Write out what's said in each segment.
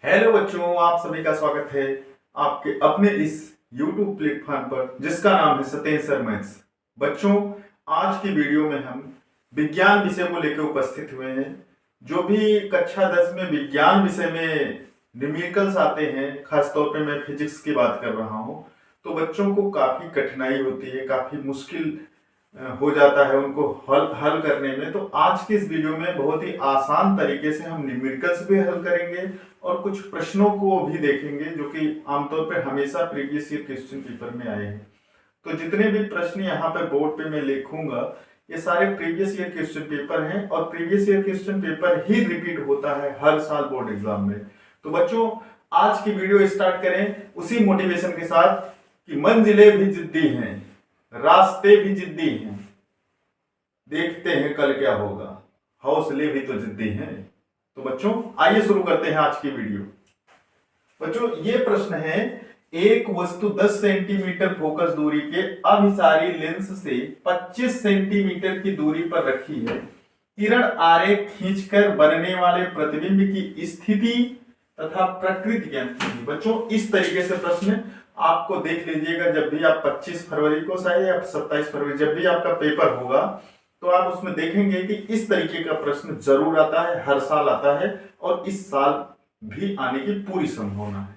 Hello बच्चों, आप सभी का स्वागत है आपके अपने इस YouTube प्लेटफॉर्म पर जिसका नाम है सत्येंद्र सर मैथ्स। बच्चों, आज की वीडियो में हम विज्ञान विषय को लेकर उपस्थित हुए हैं। जो भी कक्षा 10 में विज्ञान विषय में न्यूमेरिकल्स आते हैं, खासतौर पे मैं फिजिक्स की बात कर रहा हूँ, तो बच्चों को काफी कठिनाई होती है, काफी मुश्किल हो जाता है उनको हल हल करने में। तो आज की इस वीडियो में बहुत ही आसान तरीके से हम न्यूमेरिकल्स भी हल करेंगे और कुछ प्रश्नों को भी देखेंगे जो कि आमतौर पर हमेशा प्रीवियस ईयर क्वेश्चन पेपर में आए हैं। तो जितने भी प्रश्न यहाँ पे बोर्ड पे मैं लिखूंगा ये सारे प्रीवियस ईयर क्वेश्चन पेपर हैं और प्रीवियस ईयर क्वेश्चन पेपर ही रिपीट होता है हर साल बोर्ड एग्जाम में। तो बच्चों, आज की वीडियो स्टार्ट करें उसी मोटिवेशन के साथ कि मंजिलें भी जिद्दी हैं, रास्ते भी जिद्दी हैं, देखते हैं कल क्या होगा, हौसले भी तो जिद्दी हैं। तो बच्चों, आइए शुरू करते हैं आज की वीडियो। बच्चों, ये प्रश्न है, एक वस्तु 10 सेंटीमीटर फोकस दूरी के अभिसारी लेंस से 25 सेंटीमीटर की दूरी पर रखी है। किरण आरेख खींचकर बनने वाले प्रतिबिंब की स्थिति तथा प्रकृति ज्ञात कीजिए। बच्चों, इस तरीके से प्रश्न आपको देख लीजिएगा जब भी आप 25 फरवरी को शायद या 27 फरवरी जब भी आपका पेपर होगा तो आप उसमें देखेंगे कि इस तरीके का प्रश्न जरूर आता है, हर साल आता है और इस साल भी आने की पूरी संभावना है।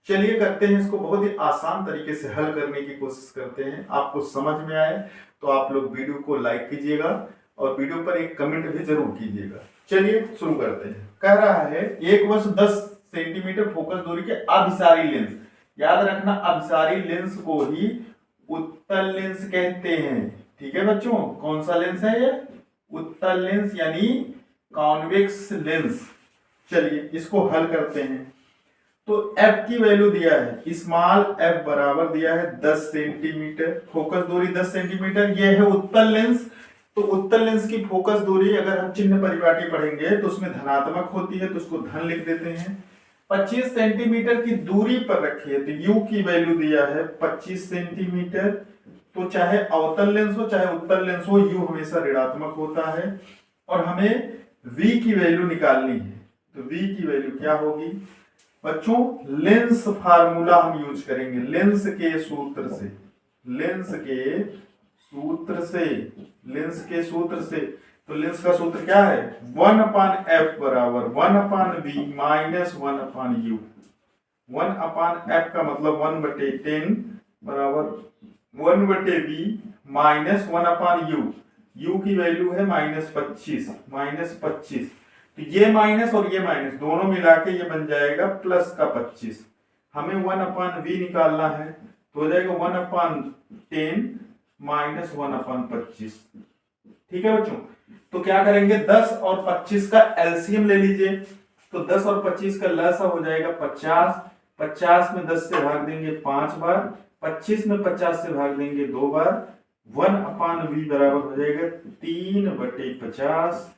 चलिए करते हैं इसको, बहुत ही आसान तरीके से हल करने की कोशिश करते हैं। आपको समझ में आए तो आप लोग वीडियो को लाइक कीजिएगा और वीडियो पर एक कमेंट भी जरूर कीजिएगा। चलिए शुरू करते हैं। कह रहा है, एक वस्तु 10 सेंटीमीटर फोकस दूरी के अभिसारी लेंस, याद रखना अभिसारी लेंस को ही उत्तल लेंस कहते हैं। ठीक है बच्चों, कौन सा लेंस है ये? उत्तल लेंस यानी कॉन्वेक्स लेंस। चलिए इसको हल करते हैं। तो f की वैल्यू दिया है, स्मॉल f बराबर दिया है 10 सेंटीमीटर, फोकस दूरी 10 सेंटीमीटर, ये है उत्तल लेंस। तो उत्तल लेंस की फोकस दूरी अगर हम चिन्ह परिपाटी पढ़ेंगे तो उसमें धनात्मक होती है, तो उसको धन लिख देते हैं। 25 सेंटीमीटर की दूरी पर रखी है, तो u की वैल्यू दिया है 25 सेंटीमीटर। तो चाहे अवतल लेंस हो चाहे उत्तल लेंस हो, u हमेशा ऋणात्मक होता है। और हमें v की वैल्यू निकालनी है, तो v की वैल्यू क्या होगी बच्चों? लेंस फार्मूला हम यूज करेंगे, लेंस के सूत्र से, लेंस के सूत्र से, लेंस के सूत्र से। तो लेंस का सूत्र क्या है? 1/f बराबर 1/v माइनस 1/u। 1/f का मतलब 1/10 बराबर 1/v माइनस 1/u। u की वैल्यू है -25, -25। तो ये माइनस और ये माइनस दोनों मिला के ये बन जाएगा प्लस का 25। हमें 1/v निकालना है तो हो जाएगा 1/10 माइनस 1/25। ठीक है बच्चों, तो क्या करेंगे, 10 और 25 का एलसीएम ले लीजिए। तो 10 और 25 का लसा हो जाएगा 50। 50 में 10 से भाग देंगे 5 बार, 25 में 50 से भाग देंगे 2 बार। 1/v बराबर हो जाएगा 3/50।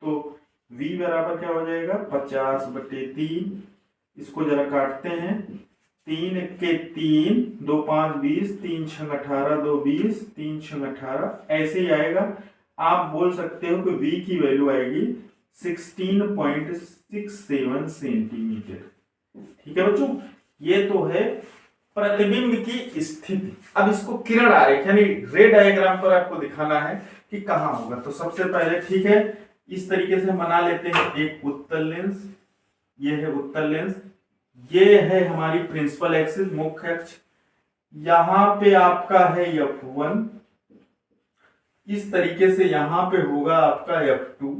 तो v बराबर क्या हो जाएगा? 50/3। इसको जरा काटते हैं, 3 के 3, 2 5 20, 3 6 18, 2 20, 3 6 18, ऐसे ही आएगा। आप बोल सकते हो कि v की वैल्यू आएगी 16.67 सेंटीमीटर। ठीक है बच्चों, ये तो है प्रतिबिंब की स्थिति। अब इसको किरण आरेख यानी रे डायग्राम पर आपको दिखाना है कि कहां होगा। तो सबसे पहले ठीक है, इस तरीके से बना लेते हैं एक उत्तल लेंस, ये है उत्तल लेंस, ये है हमारी प्रिंसिपल एक्सिस मुख्य अक्ष, यहां पे आपका है f1, इस तरीके से यहां पे होगा आपका f2।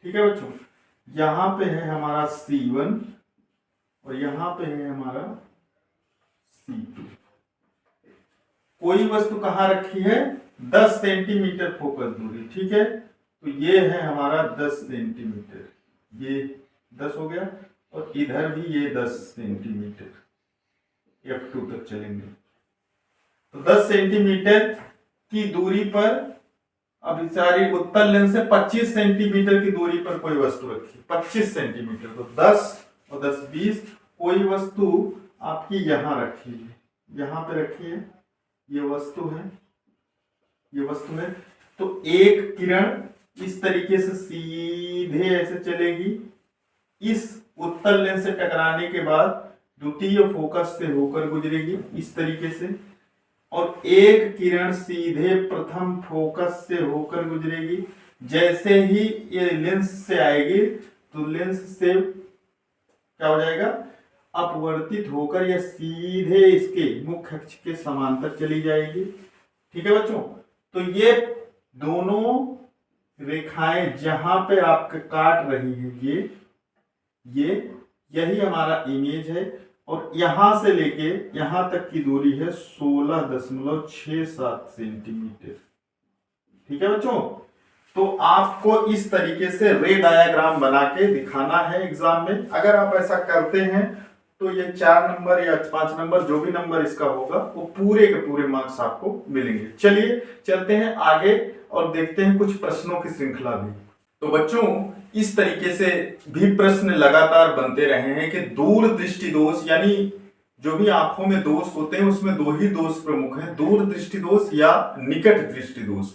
ठीक है बच्चों, यहां पे है हमारा c1 और यहां पे है हमारा c2। कोई वस्तु कहां रखी है? 10 सेंटीमीटर फोकस दूरी। ठीक है, तो ये है हमारा 10 सेंटीमीटर, ये 10 हो गया और इधर भी ये 10 सेंटीमीटर, f2 तक चलेंगे। तो 10 सेंटीमीटर की दूरी पर अभिसारी उत्तल लेंस से 25 सेंटीमीटर की दूरी पर कोई वस्तु रखी, 25 सेंटीमीटर। तो 10 और 10 20, कोई वस्तु आपकी यहां रखी है, यहां पे रखी है, ये वस्तु है, ये वस्तु है। तो एक किरण इस तरीके से सीधे ऐसे चलेगी इस उत्तल लेंस से टकराने के बाद द्वितीय फोकस से होकर गुजरेगी इस तरीके से, और एक किरण सीधे प्रथम फोकस से होकर गुजरेगी। जैसे ही ये लेंस से आएगी तो लेंस से क्या हो जाएगा, अपवर्तित होकर यह सीधे इसके मुख्य अक्ष के समांतर चली जाएगी। ठीक है बच्चों, तो ये दोनों रेखाएं जहां पे आपके काट रही है ये यही हमारा इमेज है, और यहां से लेके यहां तक की दूरी है 16.67 सेंटीमीटर। ठीक है बच्चों, तो आपको इस तरीके से रे डायग्राम बना के दिखाना है एग्जाम में। अगर आप ऐसा करते हैं तो ये 4 नंबर या 5 नंबर जो भी नंबर इसका होगा वो पूरे के पूरे मार्क्स आपको मिलेंगे। चलिए चलते हैं आगे और देखते हैं कुछ प्रश्नों की श्रृंखला भी। तो बच्चों इस तरीके से भी प्रश्न लगातार बनते रहे हैं कि दूर दृष्टि दोष, यानी जो भी आंखों में दोष होते हैं उसमें दो ही दोष प्रमुख हैं, दूर दृष्टि दोष या निकट दृष्टि दोष।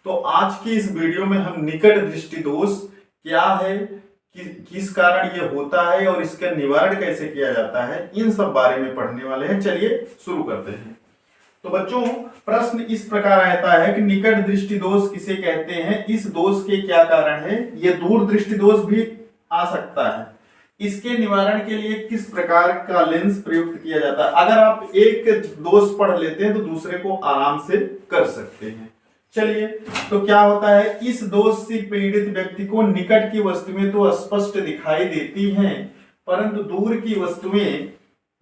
तो आज की इस वीडियो में हम निकट दृष्टि दोष क्या है, किस कारण ये होता है और इसका निवारण कैसे किया जाता है, इन सब बारे में पढ़ने वाले हैं। चलिए शुरू करते हैं। तो बच्चों प्रश्न इस प्रकार आता है कि निकट दृष्टि दोष किसे कहते हैं, इस दोष के क्या कारण है, ये दूर दृष्टि दोष भी आ सकता है, इसके निवारण के लिए किस प्रकार का लेंस प्रयुक्त किया जाता है। अगर आप एक दोष पढ़ लेते हैं तो दूसरे को आराम से कर सकते हैं। चलिए, तो क्या होता है, इस दोष से पीड़ित व्यक्ति को निकट की वस्तुएं तो स्पष्ट दिखाई देती हैं परंतु दूर की वस्तुएं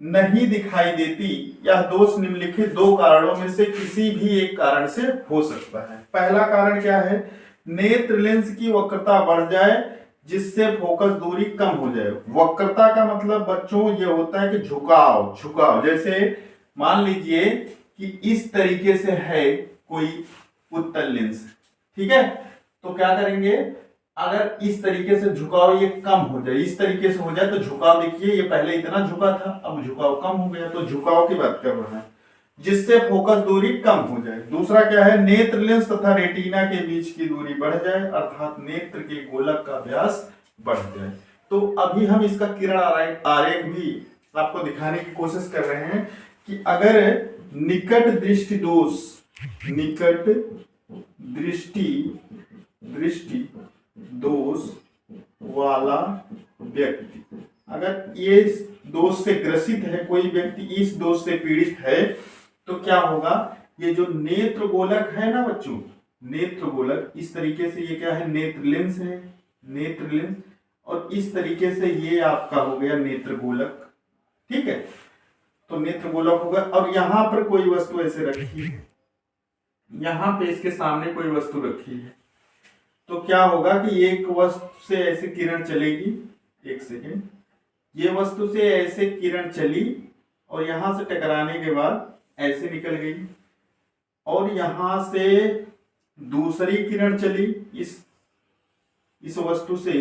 नहीं दिखाई देती। यह दोष निम्नलिखित दो कारणों में से किसी भी एक कारण से हो सकता है। पहला कारण क्या है, नेत्र लेंस की वक्रता बढ़ जाए जिससे फोकस दूरी कम हो जाए। वक्रता का मतलब बच्चों ये होता है कि झुकाव। जैसे मान लीजिए कि इस तरीके से है कोई उत्तल लेंस, ठीक है, तो क्या करेंगे, अगर इस तरीके से झुकाव ये कम हो जाए, इस तरीके से हो जाए तो झुकाव देखिए ये पहले इतना झुका था अब झुकाव कम हो गया, तो झुकाव की बात कर रहा है जिससे फोकस दूरी कम हो जाए। दूसरा क्या है, नेत्र लेंस तथा रेटिना के बीच की दूरी बढ़ जाए अर्थात नेत्र के गोलक का व्यास बढ़ जाए। तो अभी हम इसका किरण आरेख भी आपको दिखाने की कोशिश कर रहे हैं कि अगर निकट दृष्टि दोष वाला व्यक्ति, अगर ये दोष से ग्रसित है, कोई व्यक्ति इस दोष से पीड़ित है तो क्या होगा, ये जो नेत्र गोलक है ना बच्चों, नेत्र गोलक इस तरीके से, ये क्या है, नेत्र लेंस है, नेत्र लेंस, और इस तरीके से ये आपका हो गया नेत्र गोलक। ठीक है, तो नेत्र गोलक होगा और यहां पर कोई वस्तु ऐसे रखी है, यहां पे इसके सामने कोई वस्तु रखी है, तो क्या होगा कि एक वस्तु से ऐसे किरण चलेगी, एक सेकेंड, ये वस्तु से ऐसे किरण चली और यहां से टकराने के बाद ऐसे निकल गई, और यहां से दूसरी किरण चली, इस वस्तु से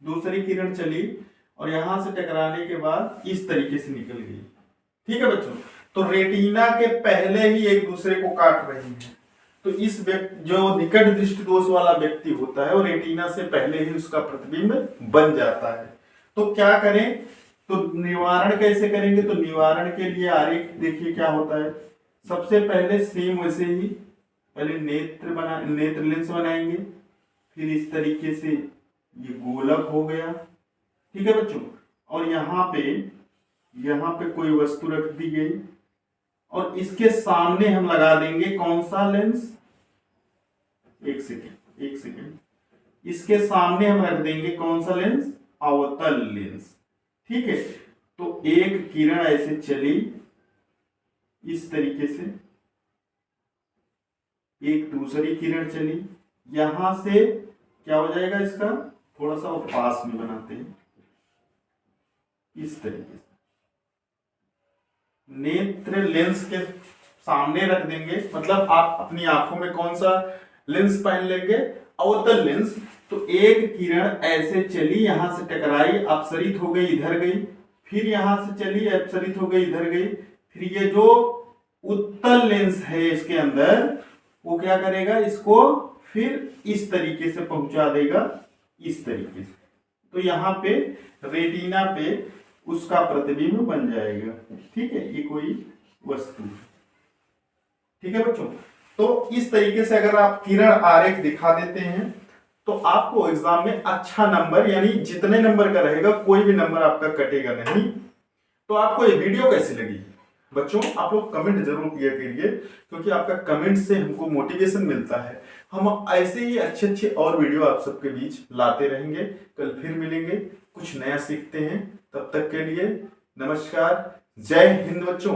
दूसरी किरण चली और यहां से टकराने के बाद इस तरीके से निकल गई। ठीक है बच्चों, तो रेटिना के पहले ही एक दूसरे को काट रही है, तो इस व्यक्ति जो निकट दृष्टि दोष वाला व्यक्ति होता है और रेटिना से पहले ही उसका प्रतिबिंब बन जाता है। तो क्या करें, तो निवारण कैसे करेंगे, तो निवारण के लिए आरेख देखिए क्या होता है। सबसे पहले सेम वैसे ही पहले नेत्र लेंस बनाएंगे, फिर इस तरीके से ये गोलक हो गया। ठीक है बच्चों, और यहाँ पे कोई वस्तु रख दी गई और इसके सामने हम लगा देंगे कौन सा लेंस, एक सेकेंड, इसके सामने हम रख देंगे कौन सा लेंस, अवतल लेंस। ठीक है, तो एक किरण ऐसे चली इस तरीके से, एक दूसरी किरण चली, यहां से क्या हो जाएगा, इसका थोड़ा सा पास में बनाते हैं, इस तरीके से नेत्र लेंस के सामने रख देंगे, मतलब आप अपनी आंखों में कौन सा लेंस पहन लेंगे, अवतल लेंस। तो एक किरण ऐसे चली, यहां से टकराई, अपसरित हो गई, इधर गई, फिर यहां से चली, अपसरित हो गई, इधर गई, फिर ये जो उत्तल लेंस है इसके अंदर वो क्या करेगा, इसको फिर इस तरीके से पहुंचा देगा, इस तरीके से। तो यहाँ पे रेटिना पे उसका प्रतिबिंब बन जाएगा। ठीक है, ये कोई वस्तु, ठीक है बच्चों। तो इस तरीके से अगर आप किरण आरेख दिखा देते हैं तो आपको एग्जाम में अच्छा नंबर, यानी जितने नंबर का रहेगा कोई भी नंबर आपका कटेगा नहीं। तो आपको ये वीडियो कैसी लगी बच्चों, आप लोग कमेंट जरूर किया करिए, क्योंकि आपका कमेंट से हमको मोटिवेशन मिलता है। हम ऐसे ही अच्छे अच्छे और वीडियो आप सबके बीच लाते रहेंगे। कल फिर मिलेंगे, कुछ नया सीखते हैं। तब तक के लिए नमस्कार, जय हिंद बच्चों।